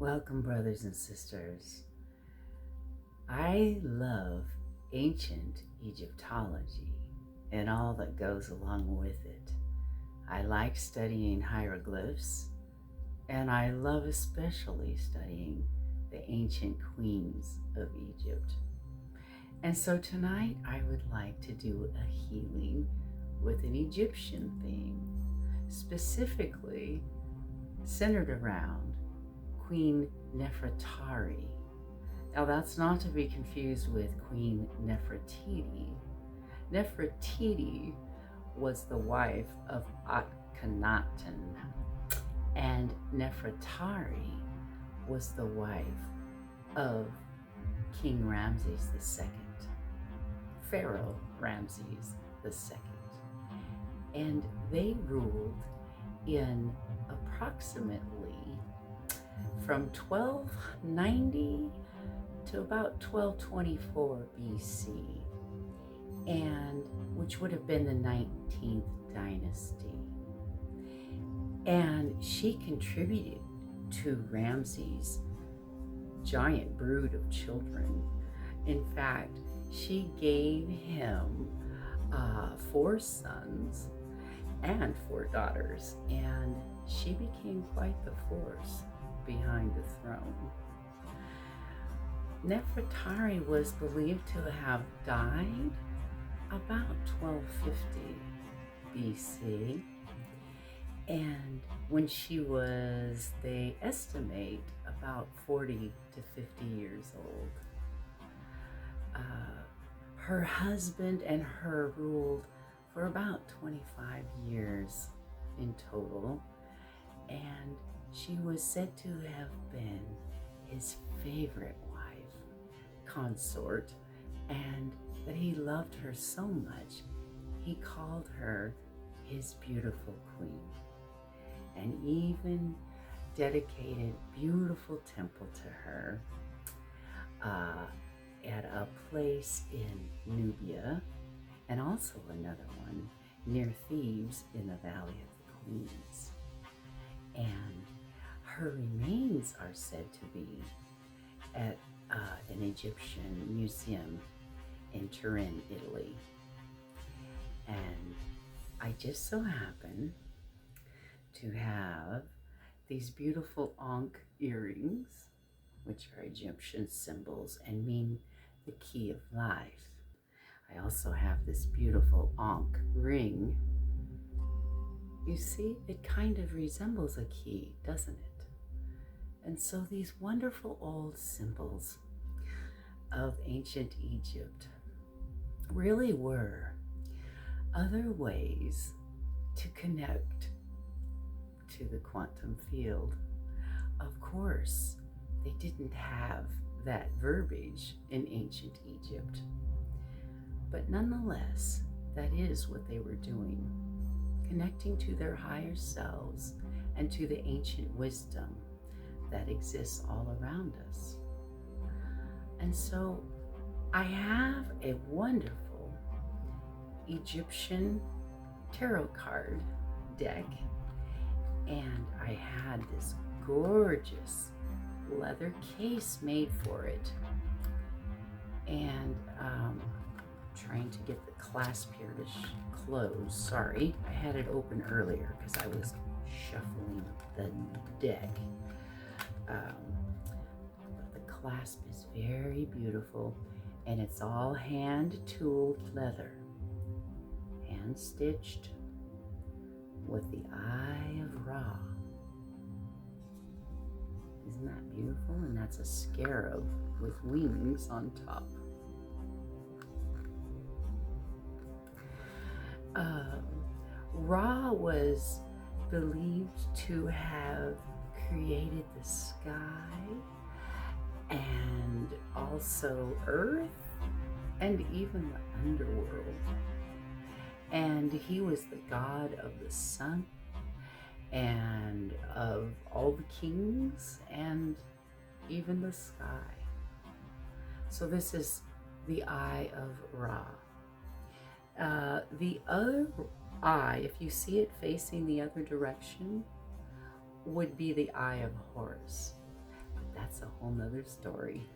Welcome, brothers and sisters. I love ancient Egyptology and all that goes along with it. I like studying hieroglyphs, and I love especially studying the ancient queens of Egypt. And so tonight I would like to do a healing with an Egyptian theme, specifically centered around Queen Nefertari. Now that's not to be confused with Queen Nefertiti. Nefertiti was the wife of Akhenaten, and Nefertari was the wife of King Ramses II, Pharaoh Ramses II. And they ruled in approximately from 1290 to about 1224 BC, and which would have been the 19th dynasty. And she contributed to Ramses' giant brood of children. In fact, she gave him 4 sons and 4 daughters, and she became quite the force behind the throne. Nefertari was believed to have died about 1250 BC, and when she was, they estimate, about 40 to 50 years old. Her husband and her ruled for about 25 years in total, and she was said to have been his favorite wife, consort, and that he loved her so much he called her his beautiful queen, and even dedicated beautiful temple to her at a place in Nubia, and also another one near Thebes in the Valley of the Queens. And her remains are said to be at an Egyptian museum in Turin, Italy. And I just so happen to have these beautiful Ankh earrings, which are Egyptian symbols and mean the key of life. I also have this beautiful Ankh ring. You see, it kind of resembles a key, doesn't it? And so these wonderful old symbols of ancient Egypt really were other ways to connect to the quantum field. Of course, they didn't have that verbiage in ancient Egypt, but nonetheless, that is what they were doing, connecting to their higher selves and to the ancient wisdom that exists all around us. And so I have a wonderful Egyptian tarot card deck, and I had this gorgeous leather case made for it, and trying to get the clasp here to close. Sorry, I had it open earlier because I was shuffling the deck. But the clasp is very beautiful, and it's all hand-tooled leather, hand-stitched with the Eye of Ra. Isn't that beautiful? And that's a scarab with wings on top. Ra was believed to have created the sky and also earth and even the underworld. And he was the god of the sun and of all the kings and even the sky. So this is the Eye of Ra. The other eye, if you see it facing the other direction, would be the Eye of Horus. that's a whole nother story.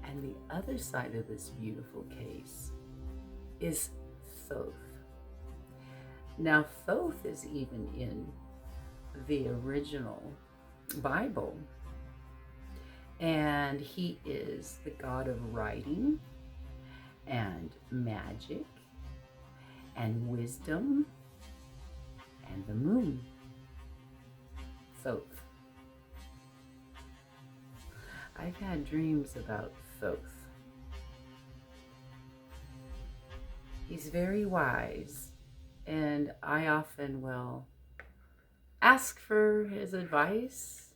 And the other side of this beautiful case is Thoth. Now, Thoth is even in the original Bible, and he is the god of writing and magic and wisdom and the moon. Thoth. I've had dreams about Thoth. He's very wise, and I often will ask for his advice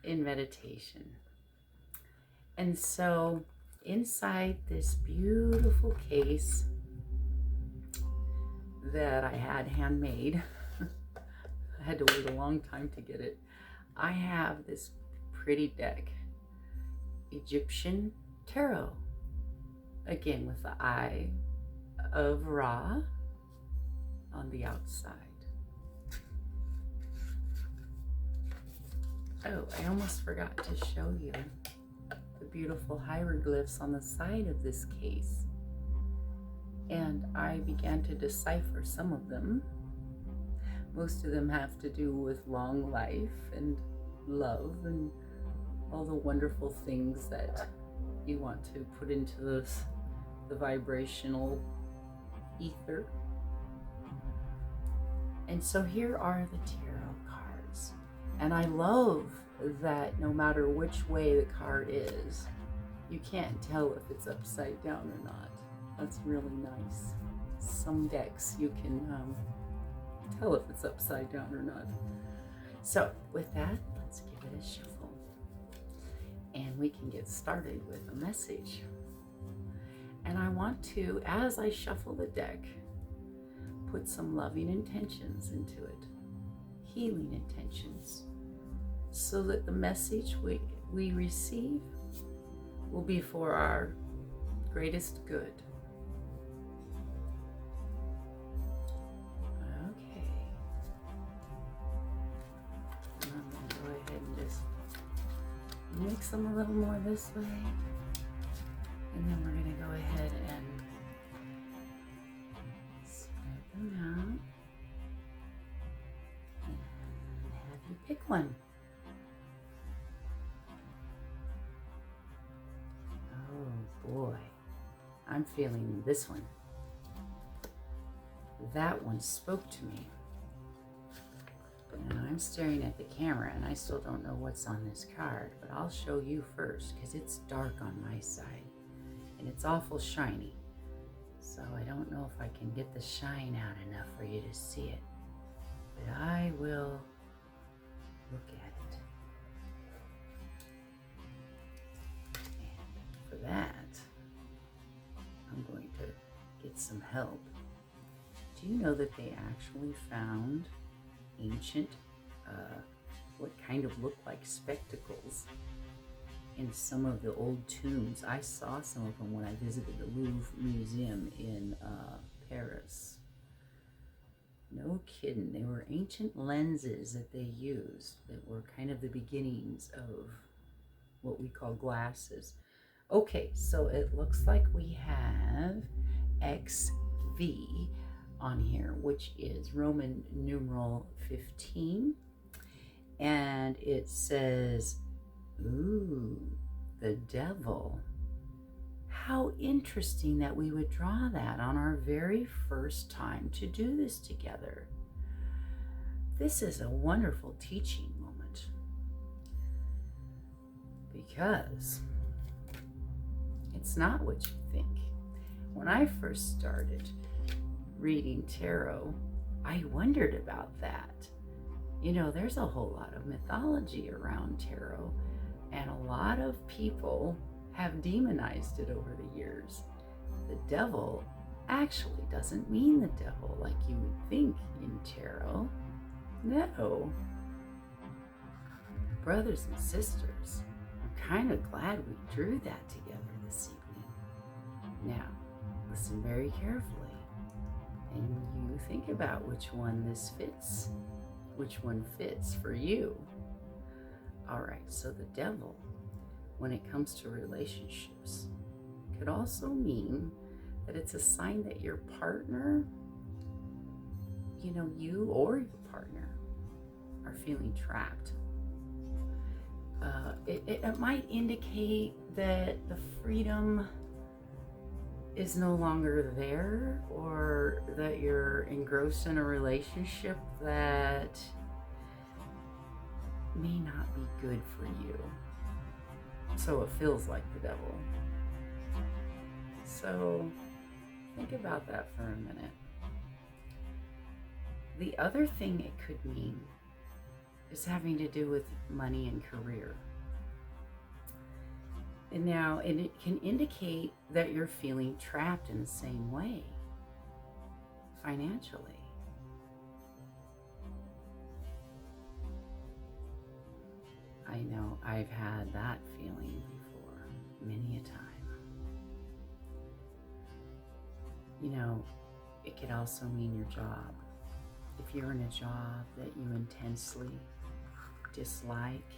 in meditation. And so inside this beautiful case that I had handmade, I had to wait a long time to get it, I have this pretty deck, Egyptian tarot, again with the eye of Ra on the outside. Oh, I almost forgot to show you the beautiful hieroglyphs on the side of this case. And I began to decipher some of them. Most of them have to do with long life and love and all the wonderful things that you want to put into the vibrational ether. And so here are the tarot cards. And I love that no matter which way the card is, you can't tell if it's upside down or not. That's really nice. Some decks you can tell if it's upside down or not. So with that, let's give it a shuffle. And we can get started with a message. And I want to, as I shuffle the deck, put some loving intentions into it, healing intentions, so that the message we receive will be for our greatest good. Okay. I'm going to go ahead and just mix them a little more this way. And then we're going to go ahead and spread them out. And have you pick one. Oh boy, I'm feeling this one. That one spoke to me. Now I'm staring at the camera and I still don't know what's on this card, but I'll show you first because it's dark on my side and it's awful shiny. So I don't know if I can get the shine out enough for you to see it, but I will look at it. And for that, I'm going to get some help. Do you know that they actually found ancient, what kind of looked like spectacles in some of the old tombs? I saw some of them when I visited the Louvre Museum in Paris. No kidding. They were ancient lenses that they used that were kind of the beginnings of what we call glasses. Okay, so it looks like we have XV on here, which is Roman numeral 15. And it says, ooh, the devil. How interesting that we would draw that on our very first time to do this together. This is a wonderful teaching moment because it's not what you think. When I first started reading tarot, I wondered about that. You know, there's a whole lot of mythology around tarot, and a lot of people have demonized it over the years. The devil actually doesn't mean the devil like you would think in tarot. No. Brothers and sisters, I'm kind of glad we drew that together this evening. Now, listen very carefully, and you think about which one this fits, which one fits for you. All right, so the devil, when it comes to relationships, could also mean that it's a sign that your partner, you or your partner are feeling trapped. It might indicate that the freedom is no longer there, or that you're engrossed in a relationship that may not be good for you. So it feels like the devil. So think about that for a minute. The other thing it could mean is having to do with money and career. And it can indicate that you're feeling trapped in the same way financially. I know I've had that feeling before, many a time. It could also mean your job. If you're in a job that you intensely dislike,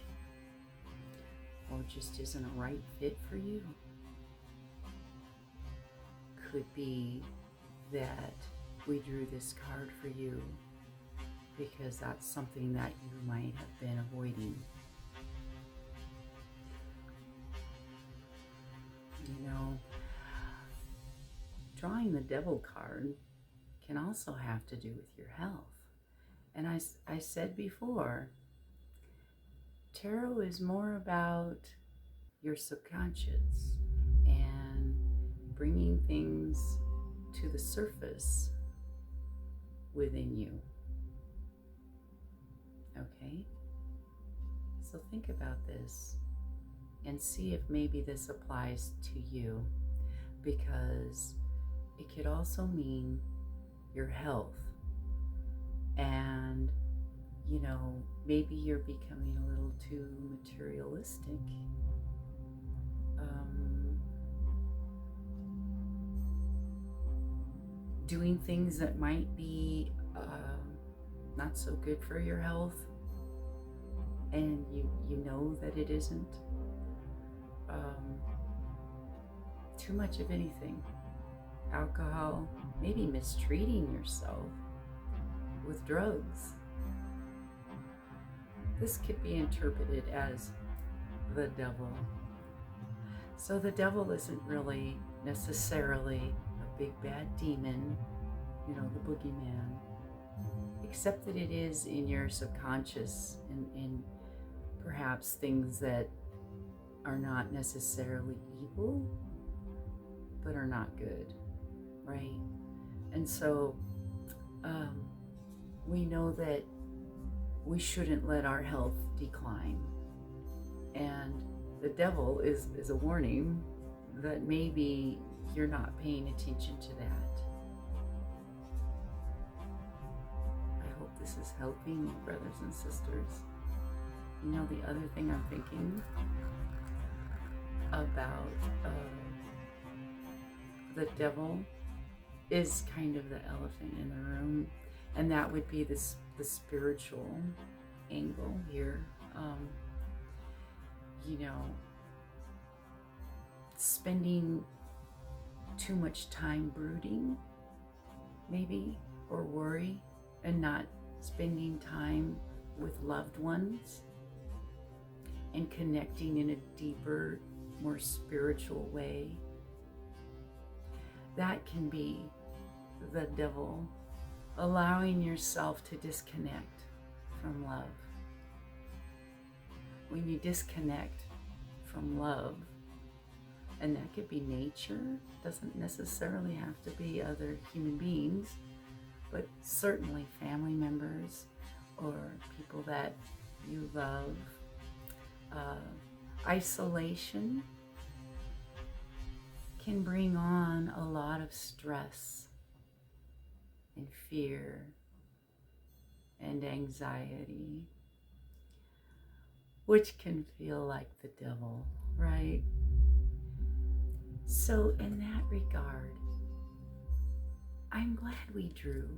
or just isn't a right fit for you, could be that we drew this card for you because that's something that you might have been avoiding. Drawing the devil card can also have to do with your health. And I said before, tarot is more about your subconscious and bringing things to the surface within you. Okay? So think about this and see if maybe this applies to you, because it could also mean your health. And maybe you're becoming a little too materialistic. Doing things that might be not so good for your health, and you know that it isn't. Too much of anything. Alcohol, maybe mistreating yourself with drugs. This could be interpreted as the devil. So the devil isn't really necessarily a big bad demon, the boogeyman, except that it is in your subconscious and perhaps things that are not necessarily evil, but are not good, right? And so we know that we shouldn't let our health decline. And the devil is a warning that maybe you're not paying attention to that. I hope this is helping you, brothers and sisters. The other thing I'm thinking about the devil is kind of the elephant in the room, and that would be the spiritual angle here. Spending too much time brooding, maybe, or worry, and not spending time with loved ones and connecting in a deeper, more spiritual way. That can be the devil, allowing yourself to disconnect from love. When you disconnect from love, and that could be nature, doesn't necessarily have to be other human beings, but certainly family members or people that you love. Isolation can bring on a lot of stress and fear and anxiety, which can feel like the devil, right? So in that regard, I'm glad we drew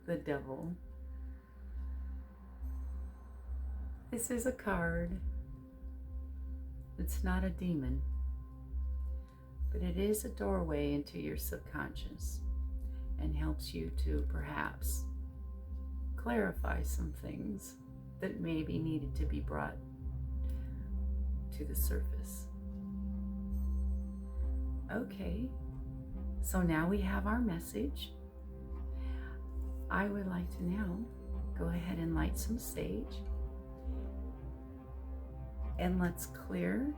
the devil, This is a card. It's not a demon, but it is a doorway into your subconscious and helps you to perhaps clarify some things that maybe needed to be brought to the surface. Okay, so now we have our message. I would like to now go ahead and light some sage. And let's clear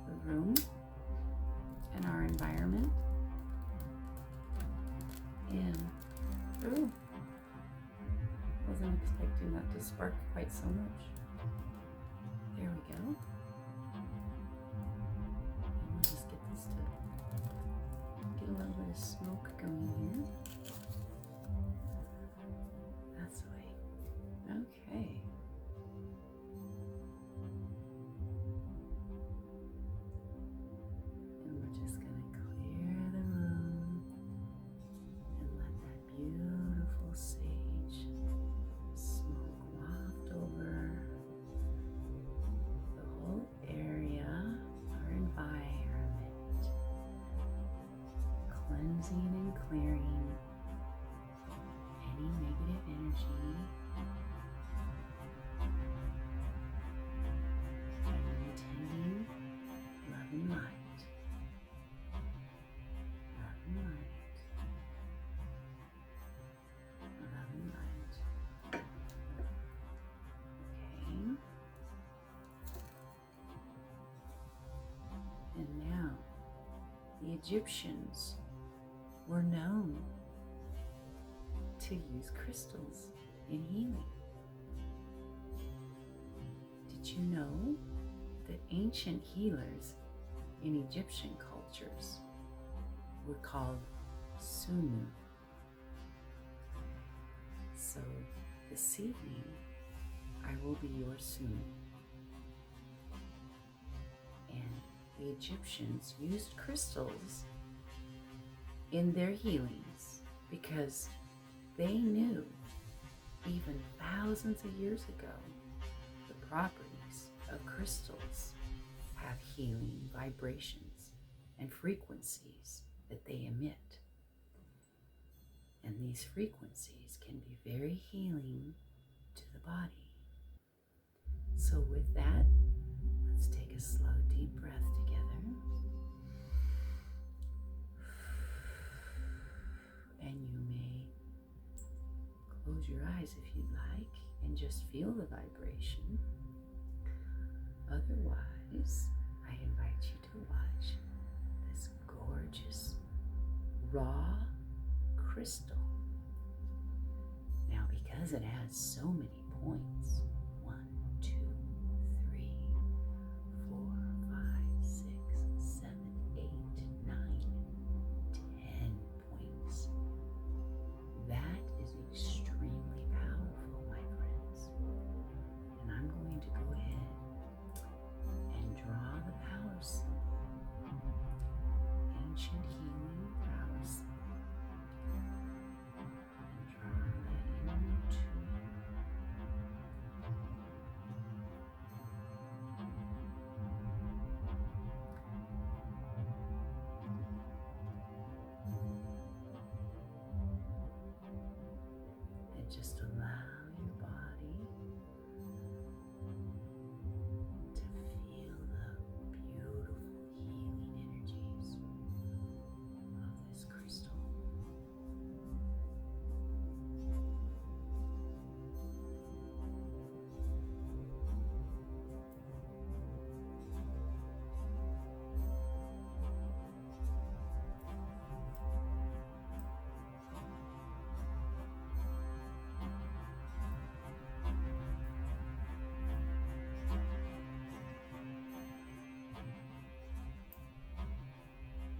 the room and our environment. And, ooh, wasn't expecting that to spark quite so much. There we go. And we'll just get this to get a little bit of smoke going here. That's the way. Okay. And clearing any negative energy and intending love and light. Love and light. Love and light. Okay. And now the Egyptians were known to use crystals in healing. Did you know that ancient healers in Egyptian cultures were called Sunu? So this evening, I will be your Sunu. And the Egyptians used crystals in their healings because they knew even thousands of years ago the properties of crystals have healing vibrations and frequencies that they emit. And these frequencies can be very healing to the body. So with that, let's take a slow, deep breath together. And you may close your eyes if you'd like and just feel the vibration. Otherwise, I invite you to watch this gorgeous raw crystal. Now, because it has so many points, 1, 2, 3, 4, 5, 6, 7, 8, 9, 10 points. That is extremely powerful, my friends. And I'm going to go ahead and draw the power symbol, ancient healing power symbol, and draw that into and just allow your body to feel the beautiful healing energies of this crystal.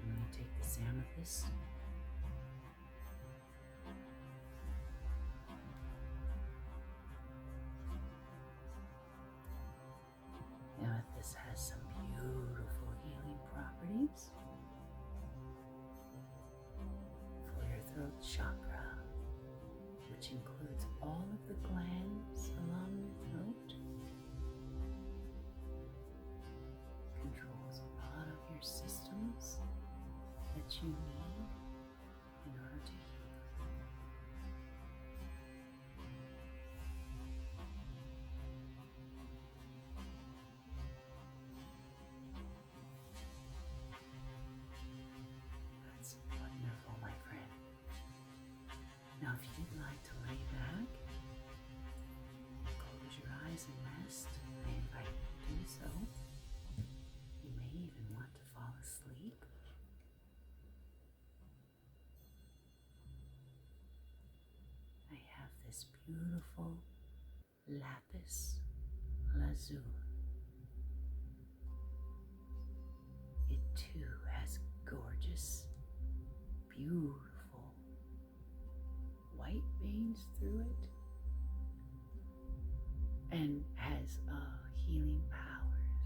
I'm going to take this amethyst Amethyst has some beautiful healing properties for your throat chakra, which includes all of the glands along your throat, you need in order to heal. That's wonderful, my friend. Now, if you'd like to lay back, close your eyes and rest, I invite you to do so. You may even want to fall asleep. I have this beautiful Lapis Lazuli. It too has gorgeous, beautiful white veins through it and has healing powers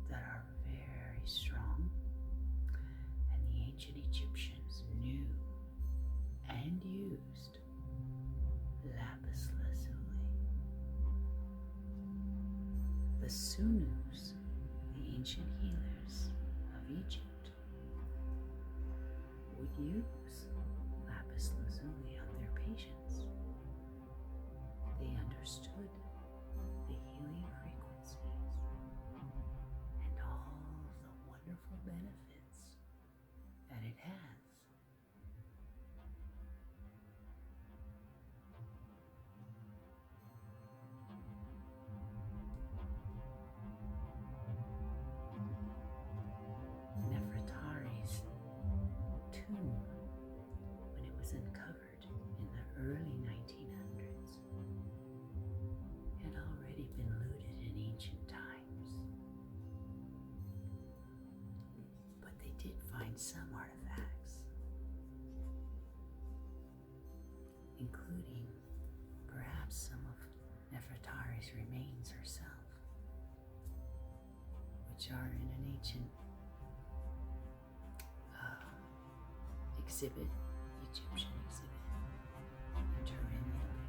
that are very strong, and the ancient Egyptians knew and used Lapis Lazuli. The Sunus, the ancient healers of Egypt, would use Lapis Lazuli on their patients. They understood the healing frequencies and all the wonderful benefits that it has. Nefertari's tomb, when it was uncovered in the early 1900s, had already been looted in ancient times. But they did find some artifacts, including perhaps some of Nefertari's remains herself, which are in an ancient exhibit, Egyptian exhibit, in Turin, Italy.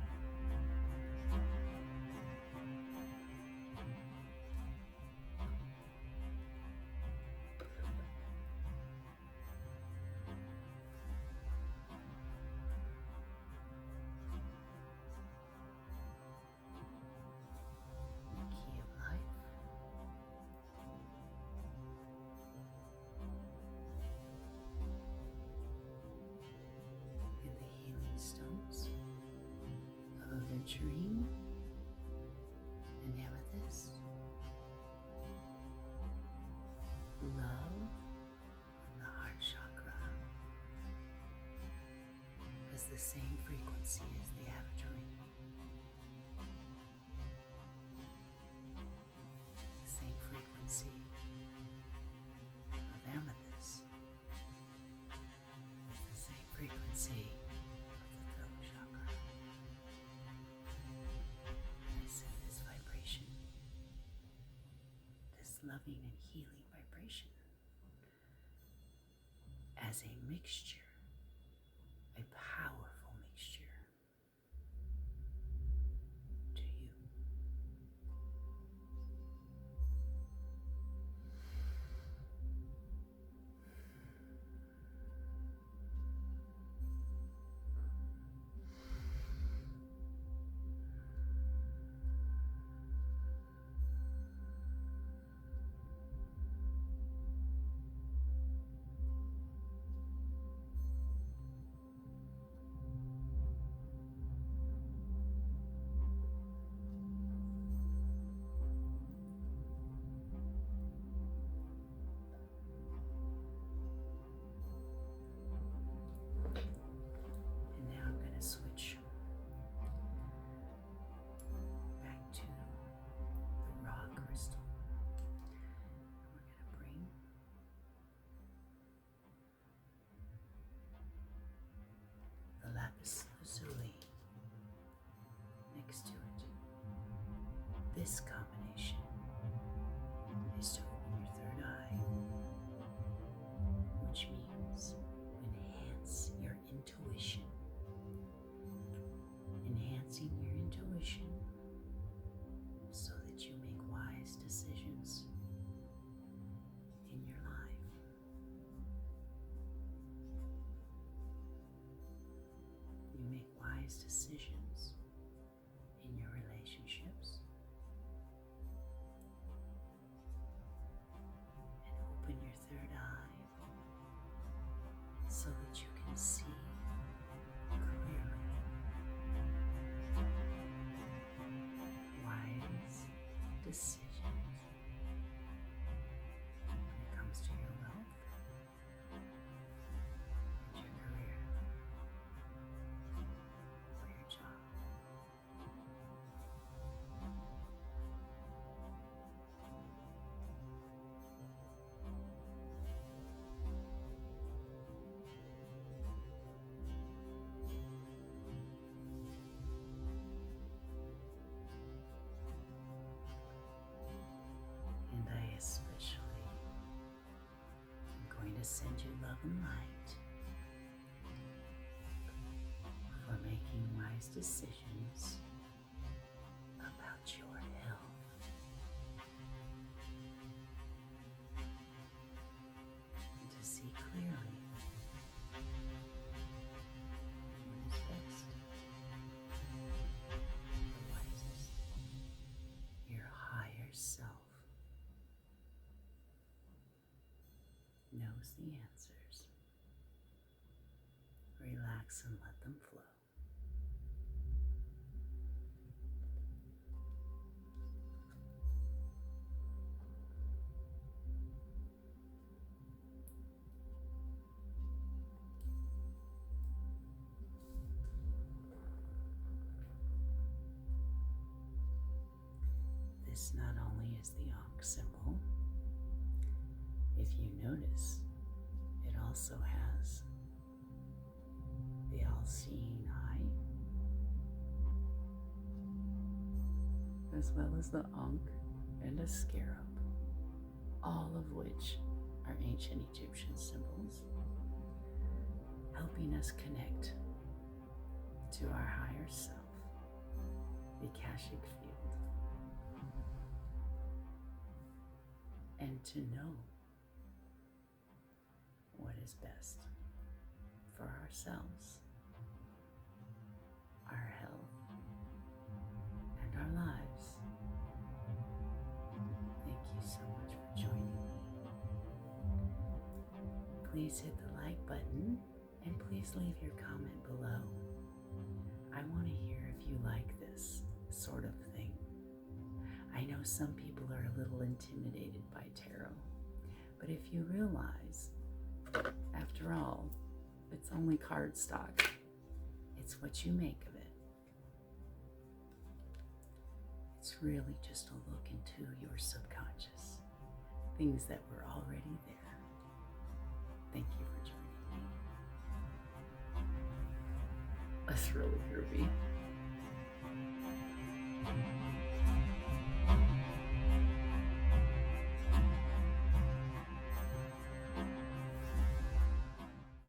The key of life. And the healing stones of aventurine and amethyst. Love in the heart chakra has the same frequency as the aventurine. The same frequency of amethyst. The same frequency of the throat chakra. And I send this vibration, this loving and healing vibration, as a mixture, a powerful mixture, to you. so that you can see clearly. Wise decisions when it comes to your wealth and your career or your job. And I especially am going to send you love and light for making wise decisions about your health. And to see clearly what is best, the wisest, your higher self knows the answers. Relax and let them flow. This not only is the Ankh symbol, if you notice, it also has the all-seeing eye, as well as the Ankh and a scarab, all of which are ancient Egyptian symbols, helping us connect to our higher self, the Akashic field, and to know what is best for ourselves, our health, and our lives. Thank you so much for joining me. Please hit the like button and please leave your comment below. I want to hear if you like this sort of thing. I know some people are a little intimidated by tarot, but if you realize, after all, it's only cardstock. It's what you make of it. It's really just a look into your subconscious, things that were already there. Thank you for joining me. That's really groovy.